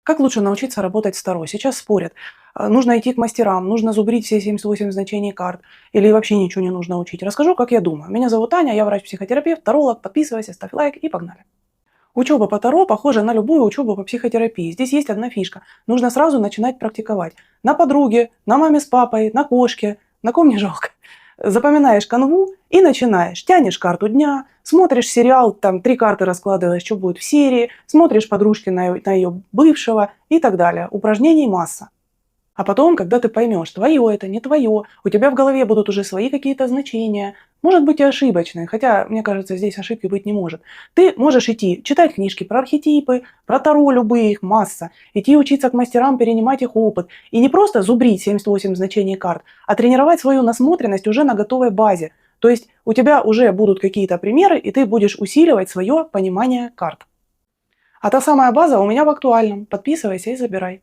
Как лучше научиться работать с Таро? Сейчас спорят. Нужно идти к мастерам, нужно зубрить все 78 значений карт или вообще ничего не нужно учить. Расскажу, как я думаю. Меня зовут Аня, я врач-психотерапевт, таролог. Подписывайся, ставь лайк и погнали. Учеба по Таро похожа на любую учебу по психотерапии. Здесь есть одна фишка. Нужно сразу начинать практиковать. На подруге, на маме с папой, на кошке, на ком не жалко. Запоминаешь канву и начинаешь. Тянешь карту дня, смотришь сериал, там 3 карты раскладываешь, что будет в серии, смотришь подружки на ее бывшего и так далее. Упражнений масса. А потом, когда ты поймешь, твое это, не твое, у тебя в голове будут уже свои какие-то значения, может быть и ошибочные, хотя, мне кажется, здесь ошибки быть не может. Ты можешь идти читать книжки про архетипы, про Таро любые, их масса, идти учиться к мастерам, перенимать их опыт. И не просто зубрить 78 значений карт, а тренировать свою насмотренность уже на готовой базе. То есть у тебя уже будут какие-то примеры, и ты будешь усиливать свое понимание карт. А та самая база у меня в актуальном. Подписывайся и забирай.